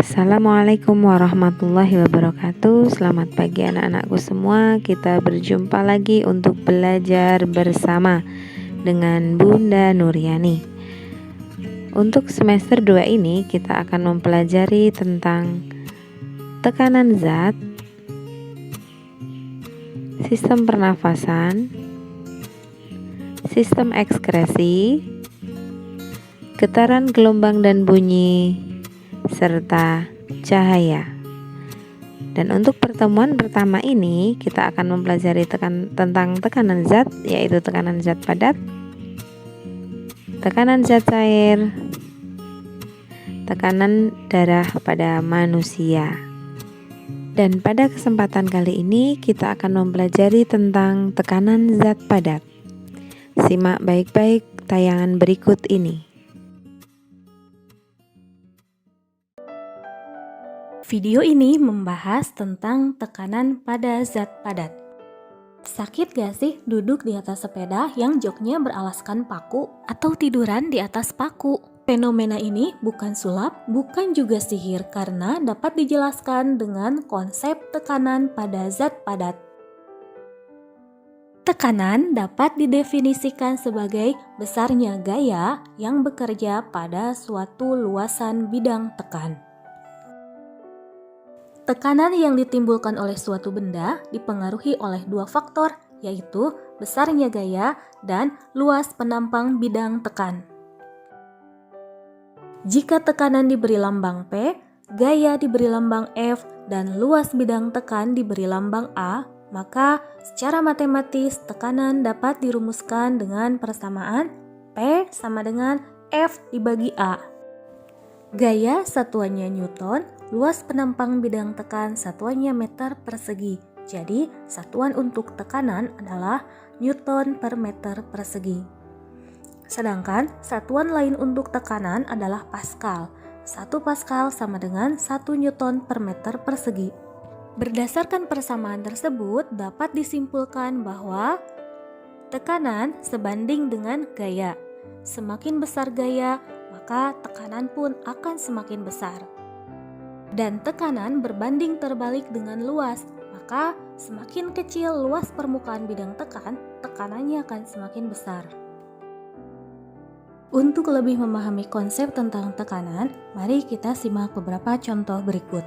Assalamualaikum warahmatullahi wabarakatuh. Selamat pagi anak-anakku semua. Kita berjumpa lagi untuk belajar bersama dengan Bunda Nuryani. Untuk semester 2 ini kita akan mempelajari tentang tekanan zat, sistem pernafasan, sistem ekskresi, getaran gelombang dan bunyi, serta cahaya. Dan untuk pertemuan pertama ini kita akan mempelajari tentang tekanan zat, yaitu tekanan zat padat, tekanan zat cair, tekanan darah pada manusia. Dan pada kesempatan kali ini kita akan mempelajari tentang tekanan zat padat. Simak baik-baik tayangan berikut ini. Video ini membahas tentang tekanan pada zat padat. Sakit gak sih duduk di atas sepeda yang joknya beralaskan paku atau tiduran di atas paku? Fenomena ini bukan sulap, bukan juga sihir karena dapat dijelaskan dengan konsep tekanan pada zat padat. Tekanan dapat didefinisikan sebagai besarnya gaya yang bekerja pada suatu luasan bidang tekan. Tekanan yang ditimbulkan oleh suatu benda dipengaruhi oleh dua faktor, yaitu besarnya gaya dan luas penampang bidang tekan. Jika tekanan diberi lambang P, gaya diberi lambang F, dan luas bidang tekan diberi lambang A, maka secara matematis tekanan dapat dirumuskan dengan persamaan P sama dengan F dibagi A. Gaya satuannya Newton, luas penampang bidang tekan satuannya meter persegi. Jadi, satuan untuk tekanan adalah Newton per meter persegi. Sedangkan satuan lain untuk tekanan adalah Pascal. 1 Pascal sama dengan 1 Newton per meter persegi. Berdasarkan persamaan tersebut, dapat disimpulkan bahwa tekanan sebanding dengan gaya. Semakin besar gaya, maka tekanan pun akan semakin besar. Dan tekanan berbanding terbalik dengan luas, maka semakin kecil luas permukaan bidang tekan, tekanannya akan semakin besar. Untuk lebih memahami konsep tentang tekanan, mari kita simak beberapa contoh berikut.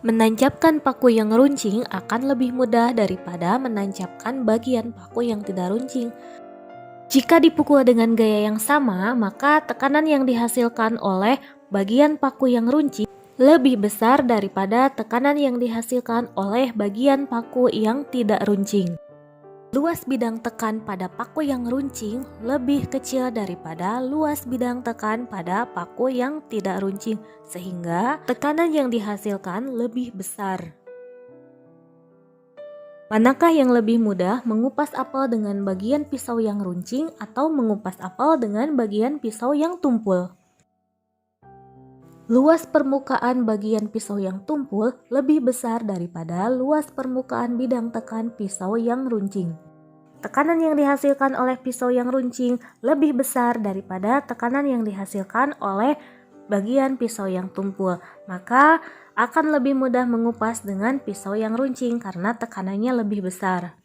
Menancapkan paku yang runcing akan lebih mudah daripada menancapkan bagian paku yang tidak runcing. Jika dipukul dengan gaya yang sama, maka tekanan yang dihasilkan oleh bagian paku yang runcing lebih besar daripada tekanan yang dihasilkan oleh bagian paku yang tidak runcing. Luas bidang tekan pada paku yang runcing lebih kecil daripada luas bidang tekan pada paku yang tidak runcing, sehingga tekanan yang dihasilkan lebih besar. Manakah yang lebih mudah, mengupas apel dengan bagian pisau yang runcing atau mengupas apel dengan bagian pisau yang tumpul? Luas permukaan bagian pisau yang tumpul lebih besar daripada luas permukaan bidang tekan pisau yang runcing. Tekanan yang dihasilkan oleh pisau yang runcing lebih besar daripada tekanan yang dihasilkan oleh bagian pisau yang tumpul, maka akan lebih mudah mengupas dengan pisau yang runcing karena tekanannya lebih besar.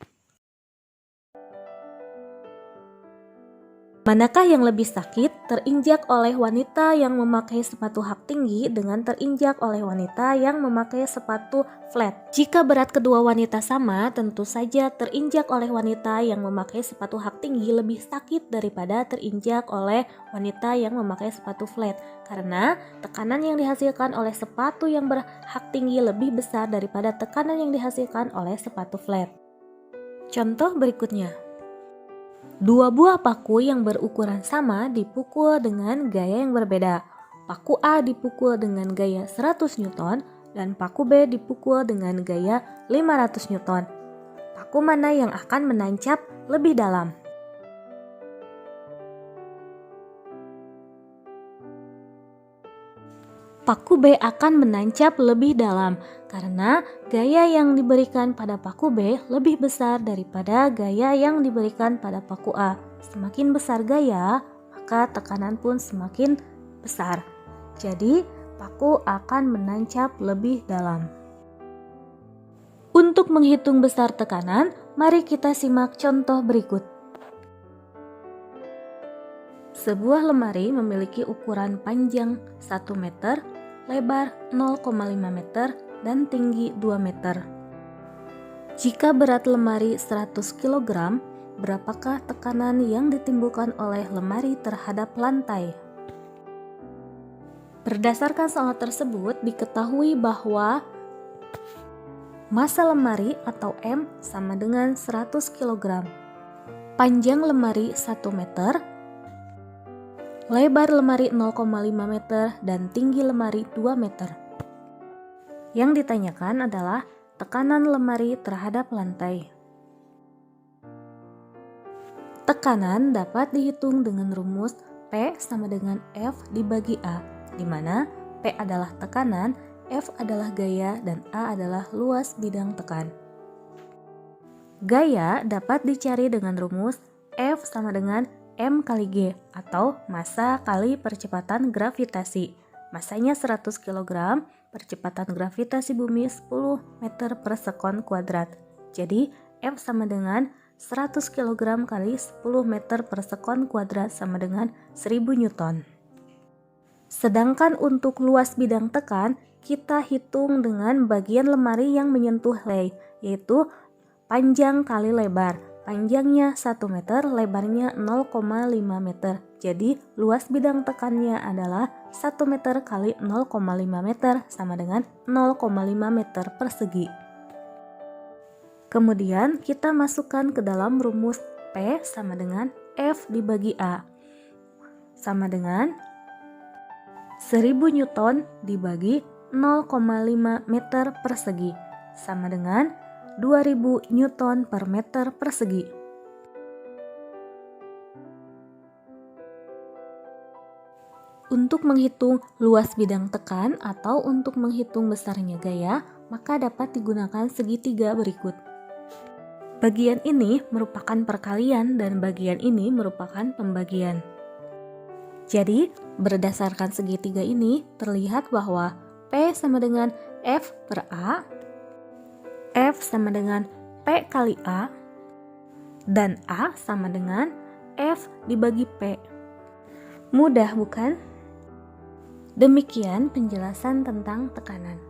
Manakah yang lebih sakit, terinjak oleh wanita yang memakai sepatu hak tinggi dengan terinjak oleh wanita yang memakai sepatu flat? Jika berat kedua wanita sama, tentu saja terinjak oleh wanita yang memakai sepatu hak tinggi lebih sakit daripada terinjak oleh wanita yang memakai sepatu flat, karena tekanan yang dihasilkan oleh sepatu yang berhak tinggi lebih besar daripada tekanan yang dihasilkan oleh sepatu flat. Contoh berikutnya. Dua buah paku yang berukuran sama dipukul dengan gaya yang berbeda. Paku A dipukul dengan gaya 100 Newton dan paku B dipukul dengan gaya 500 Newton. Paku mana yang akan menancap lebih dalam? Paku B akan menancap lebih dalam karena gaya yang diberikan pada paku B lebih besar daripada gaya yang diberikan pada paku A. Semakin besar gaya, maka tekanan pun semakin besar. Jadi, paku akan menancap lebih dalam. Untuk menghitung besar tekanan, mari kita simak contoh berikut. Sebuah lemari memiliki ukuran panjang 1 meter, lebar 0,5 meter, dan tinggi 2 meter. Jika berat lemari 100 kg, berapakah tekanan yang ditimbulkan oleh lemari terhadap lantai? Berdasarkan soal tersebut, diketahui bahwa massa lemari atau M sama dengan 100 kg. Panjang lemari 1 meter, lebar lemari 0,5 meter, dan tinggi lemari 2 meter. Yang ditanyakan adalah tekanan lemari terhadap lantai. Tekanan dapat dihitung dengan rumus P sama dengan F dibagi A, di mana P adalah tekanan, F adalah gaya, dan A adalah luas bidang tekan. Gaya dapat dicari dengan rumus F sama dengan M kali G atau massa kali percepatan gravitasi. Massanya 100 kg, percepatan gravitasi bumi 10 meter per sekon kuadrat. Jadi F sama dengan 100 kg kali 10 meter per sekon kuadrat sama dengan 1000 Newton. Sedangkan untuk luas bidang tekan, kita hitung dengan bagian lemari yang menyentuh lay, yaitu panjang kali lebar. Panjangnya 1 meter, lebarnya 0,5 meter. Jadi luas bidang tekannya adalah 1 meter kali 0,5 meter sama dengan 0,5 meter persegi. Kemudian kita masukkan ke dalam rumus P sama dengan F dibagi A, sama dengan 1000 Newton dibagi 0,5 meter persegi, sama dengan 2000 Newton per meter persegi. Untuk menghitung luas bidang tekan atau untuk menghitung besarnya gaya, maka dapat digunakan segitiga berikut. Bagian ini merupakan perkalian dan bagian ini merupakan pembagian. Jadi, berdasarkan segitiga ini terlihat bahwa P sama dengan F per A, F sama dengan P kali A, dan A sama dengan F dibagi P. Mudah bukan? Demikian penjelasan tentang tekanan.